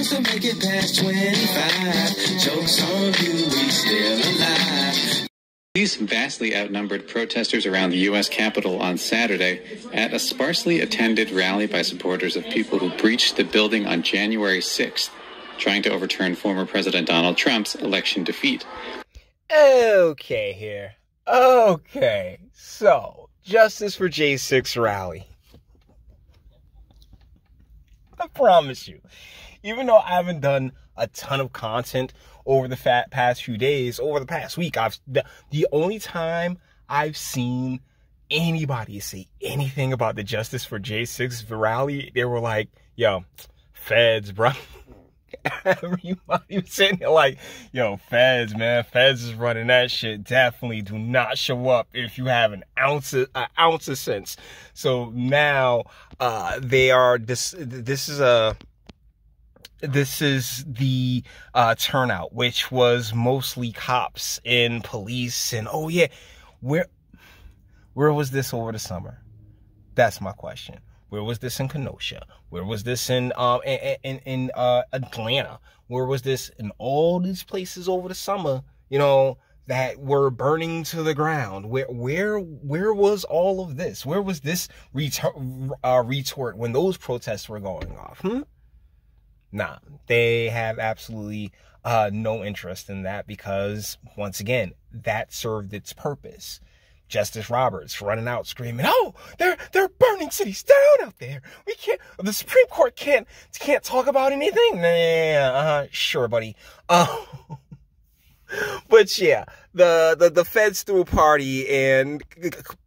supposed to make it past 25. Jokes on you, we still alive. Police vastly outnumbered protesters around the U.S. Capitol on Saturday at a sparsely attended rally by supporters of people who breached the building on January 6th, trying to overturn former President Donald Trump's election defeat. Okay, here. Okay, so, Justice for J6 rally. I promise you, even though I haven't done a ton of content over the past few days, over the past week, the only time I've seen anybody say anything about the Justice for J6 rally, they were like, yo, feds, bro. Everybody was sitting there like, yo, feds, man, feds is running that shit. Definitely do not show up if you have an ounce of sense. So now they are this is the turnout, which was mostly cops and police. And oh yeah, where was this over the summer? That's my question. Where was this in Kenosha? Where was this in Atlanta? Where was this in all these places over the summer, you know, that were burning to the ground? Where was all of this? Where was this retort when those protests were going off? Nah, they have absolutely no interest in that because, once again, that served its purpose. Justice Roberts running out screaming, "Oh, they're burning cities down out there. We can't. The Supreme Court can't talk about anything." Nah, sure, buddy. But yeah, the feds threw a party and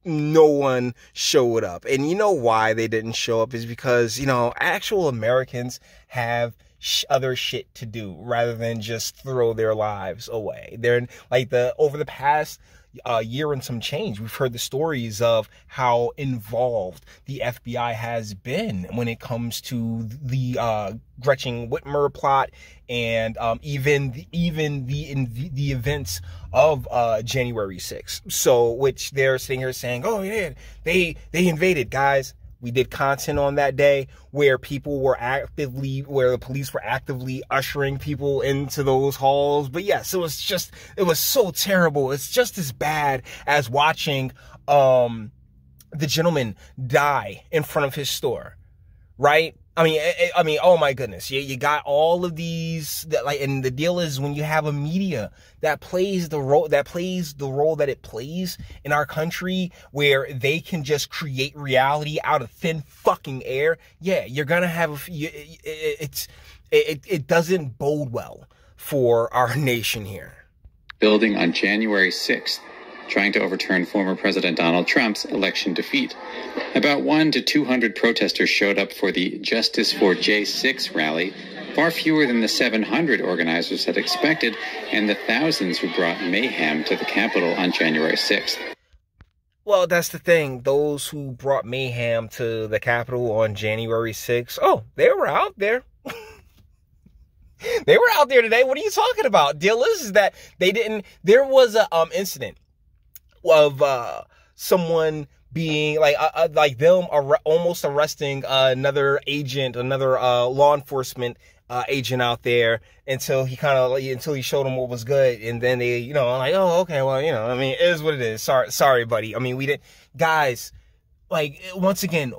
no one showed up. And you know why they didn't show up is because, you know, actual Americans have other shit to do rather than just throw their lives away. They're like over the past year and some change, we've heard the stories of how involved the FBI has been when it comes to the Gretchen Whitmer plot and even the events of January 6th. So, which they're sitting here saying, "Oh yeah, they invaded." Guys, we did content on that day where the police were actively ushering people into those halls. But yes, it was so terrible. It's just as bad as watching the gentleman die in front of his store, right? I mean, oh my goodness, you got all of these and the deal is when you have a media that plays the role that it plays in our country, where they can just create reality out of thin fucking air. Yeah, you're gonna have it doesn't bode well for our nation here. Building on January 6th, trying to overturn former President Donald Trump's election defeat. About 100 to 200 protesters showed up for the Justice for J6 rally, far fewer than the 700 organizers had expected, and the thousands who brought mayhem to the Capitol on January 6th. Well, that's the thing. Those who brought mayhem to the Capitol on January 6th, oh, they were out there. They were out there today. What are you talking about? Deal is that there was a incident of someone being like them almost arresting another law enforcement agent out there until he showed them what was good, and then they, you know, like, oh, okay, well, you know, I mean, it is what it is. Sorry, buddy. I mean, we didn't, guys. Like, once again,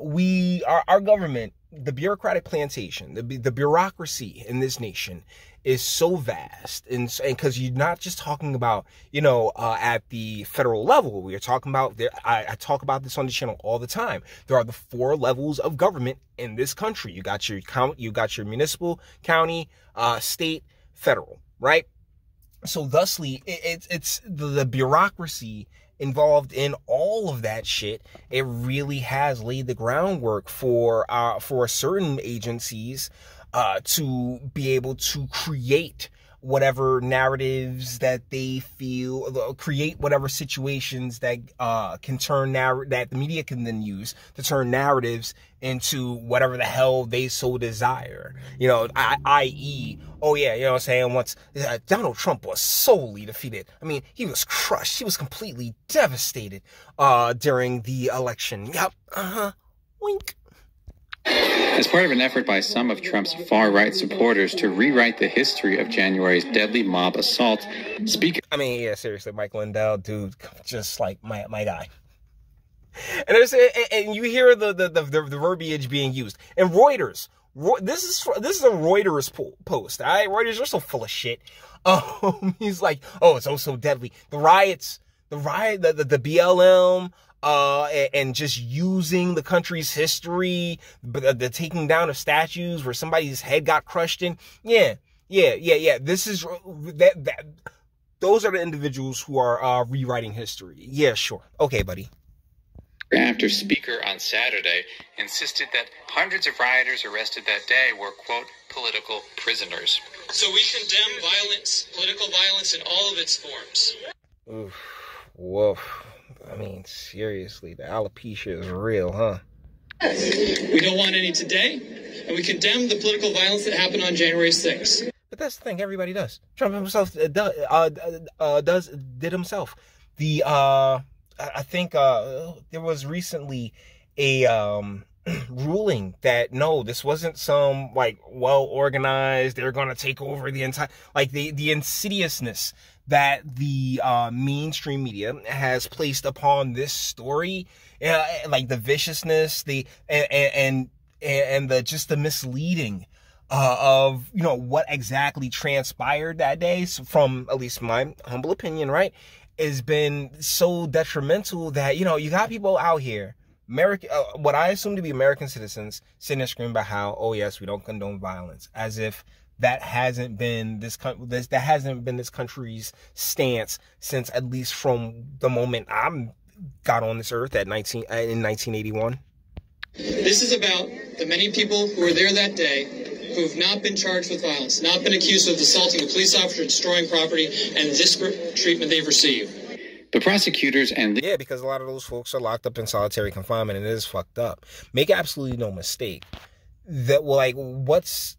our government, the bureaucratic plantation, the bureaucracy in this nation is so vast, and because you're not just talking about, you know, at the federal level. We are talking about there. I talk about this on the channel all the time. There are the 4 levels of government in this country. You got your municipal, county, state, federal, right? So thusly, it's the bureaucracy involved in all of that shit. It really has laid the groundwork for certain agencies to be able to create whatever narratives that they feel, create whatever situations that can turn that the media can then use to turn narratives into whatever the hell they so desire. You know, i.e., oh yeah, you know what I'm saying, once Donald Trump was solely defeated. I mean, he was crushed. He was completely devastated during the election. Yep. Wink. As part of an effort by some of Trump's far-right supporters to rewrite the history of January's deadly mob assault, Speaker... I mean, yeah, seriously, Mike Lindell, dude, just like my guy. And you hear the verbiage being used. And Reuters, this is a Reuters post, all right? Reuters are so full of shit. He's like, oh, it's oh so deadly. The riots, the BLM, and just using the country's history, the taking down of statues where somebody's head got crushed in. Yeah. This is those are the individuals who are rewriting history. Yeah, sure. Okay, buddy. After Speaker on Saturday insisted that hundreds of rioters arrested that day were, quote, political prisoners. So we condemn violence, political violence in all of its forms. Oof, woof. I mean, seriously, the alopecia is real, huh? We don't want any today, and we condemn the political violence that happened on January 6th. But that's the thing, everybody does. Trump himself did himself. I think there was recently a ruling that no, this wasn't some like well organized, they're gonna take over the entire, like the insidiousness that the mainstream media has placed upon this story, like the viciousness, and the just the misleading of what exactly transpired that day, so from at least my humble opinion, right, has been so detrimental that you got people out here, what I assume to be American citizens, sitting there screaming about how, oh yes, we don't condone violence, as if that hasn't been this country's stance since at least from the moment I got on this earth in 1981. This is about the many people who were there that day who have not been charged with violence, not been accused of assaulting a police officer, destroying property, and disparate treatment they've received. The prosecutors and... Yeah, because a lot of those folks are locked up in solitary confinement, and it is fucked up. Make absolutely no mistake that, like, what's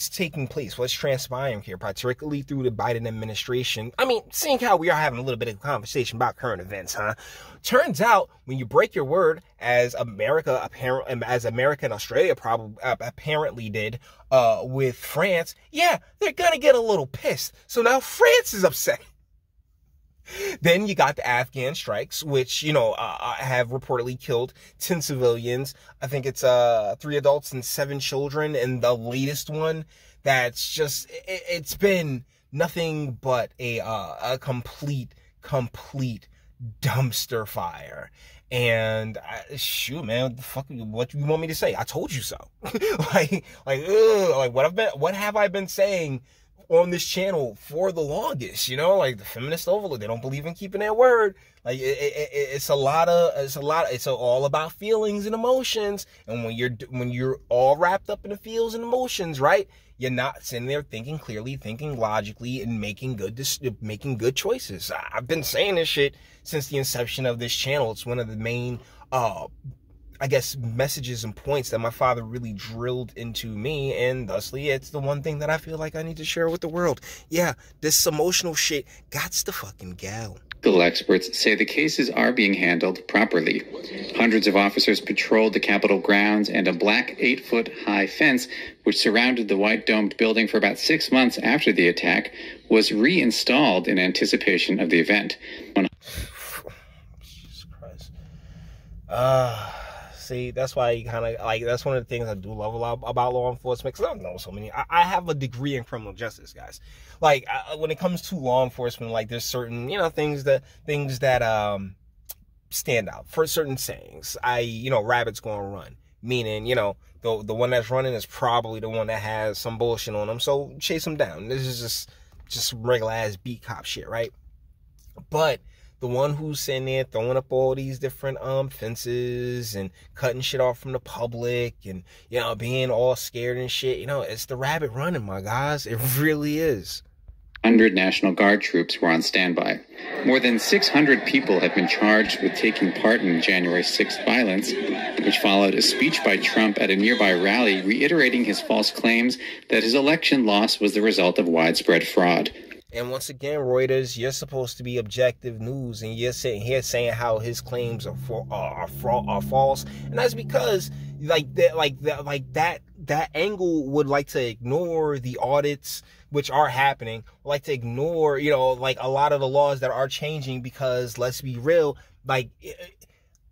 taking place, what's transpiring here, particularly through the Biden administration. I mean, seeing how we are having a little bit of a conversation about current events, huh? Turns out when you break your word, as America and Australia probably apparently did with France, yeah, they're gonna get a little pissed. So now France is upset. Then you got the Afghan strikes, which, have reportedly killed 10 civilians. I think it's 3 adults and 7 children. And the latest one, that's just, it's been nothing but a complete dumpster fire. And shoot, man, what do you want me to say? I told you so. What have I been saying on this channel for the longest? Like the feminist overload, they don't believe in keeping their word. Like it's all about feelings and emotions. And when you're all wrapped up in the feels and emotions, right, you're not sitting there thinking clearly, thinking logically, and making good choices. I've been saying this shit since the inception of this channel. It's one of the main messages and points that my father really drilled into me, and thusly it's the one thing that I feel like I need to share with the world. Yeah, this emotional shit gots to fucking go. Legal experts say the cases are being handled properly. Hundreds of officers patrolled the Capitol grounds, and a black 8-foot-high fence, which surrounded the white domed building for about 6 months after the attack, was reinstalled in anticipation of the event. Jesus Christ. See, that's why you kind of like, that's one of the things I do love about law enforcement, because I don't know so many. I have a degree in criminal justice, guys. Like when it comes to law enforcement, like there's certain things that stand out for certain sayings. Rabbits gonna run, meaning the one that's running is probably the one that has some bullshit on them, so chase them down. This is just regular ass beat cop shit, right? But the one who's sitting there throwing up all these different fences and cutting shit off from the public and being all scared and shit, it's the rabbit running, my guys. It really is. 100 National Guard troops were on standby. More than 600 people have been charged with taking part in January 6th violence, which followed a speech by Trump at a nearby rally reiterating his false claims that his election loss was the result of widespread fraud. And once again, Reuters, you're supposed to be objective news, and you're sitting here saying how his claims are false, and that's because that angle would like to ignore the audits which are happening, like to ignore, you know, like a lot of the laws that are changing, because let's be real, like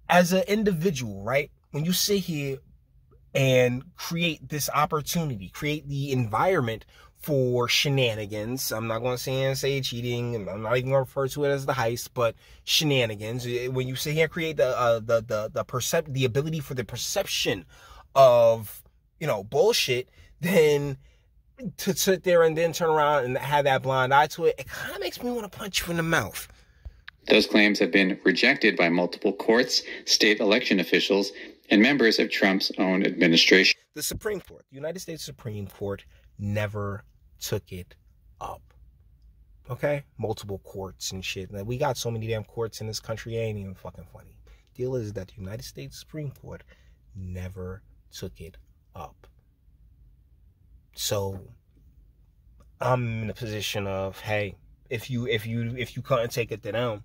as an individual, right? When you sit here and create this opportunity, create the environment for shenanigans. I'm not going to say cheating. I'm not even going to refer to it as the heist, but shenanigans. When you sit here and create the ability for the perception of, you know, bullshit, then to sit there and then turn around and have that blind eye to it, it kind of makes me want to punch you in the mouth. Those claims have been rejected by multiple courts, state election officials, and members of Trump's own administration. The Supreme Court, the United States Supreme Court, never took it up. Okay? Multiple courts and shit. We got so many damn courts in this country, it ain't even fucking funny. Deal is that the United States Supreme Court never took it up. So I'm in a position of, hey, if you couldn't take it to them,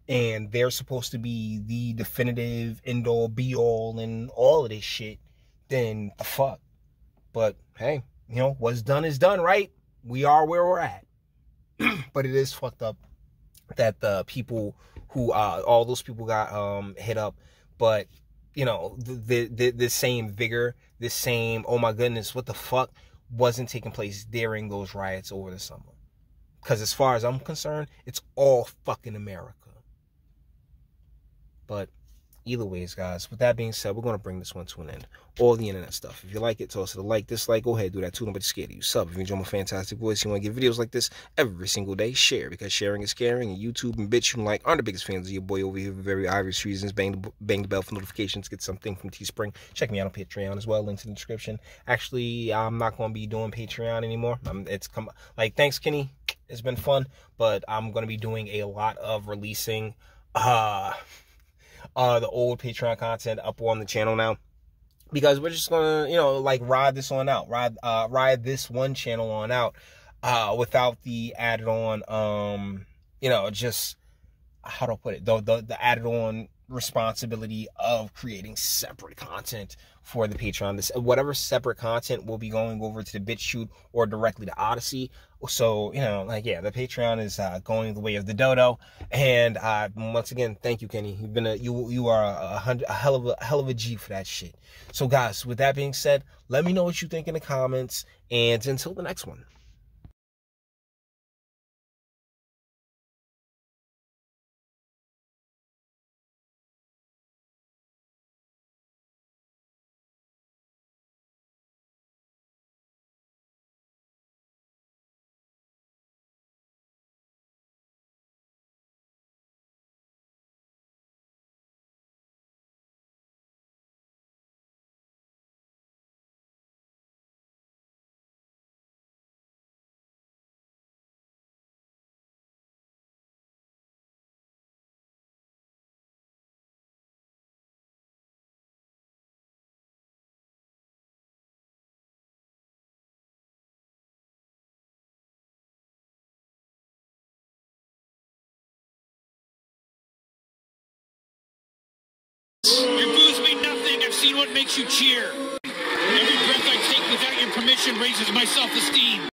and they're supposed to be the definitive end all be all and all of this shit, then the fuck. But hey, you know, what's done is done, right? We are where we're at. But it is fucked up that the people who all those people got hit up, but you know, the same vigor, the same, oh my goodness, what the fuck, wasn't taking place during those riots over the summer. Because as far as I'm concerned, it's all fucking America. But either ways, guys, with that being said, we're going to bring this one to an end. All the internet stuff. If you like it, toss it a like, dislike, go ahead, do that too. Nobody's scared of you. Sub if you enjoy my fantastic voice. You want to get videos like this every single day. Share, because sharing is caring. And YouTube and Bitchute and like aren't the biggest fans of your boy over here for very obvious reasons. Bang the bell for notifications. Get something from Teespring. Check me out on Patreon as well. Links in the description. Actually, I'm not going to be doing Patreon anymore. Thanks, Kenny. It's been fun. But I'm going to be doing a lot of releasing the old Patreon content up on the channel now, because we're just gonna, you know, like ride this on out, ride this one channel on out, without the added on, you know, just how to put it, the added on responsibility of creating separate content for the Patreon. Whatever separate content will be going over to the Bitchute or directly to Odyssey. So, you know, like, yeah, the Patreon is going the way of the dodo. And once again, thank you, Kenny. You've been you are a hell of a G for that shit. So, guys, with that being said, let me know what you think in the comments. And until the next one. Your booze mean nothing. I've seen what makes you cheer. Every breath I take without your permission raises my self-esteem.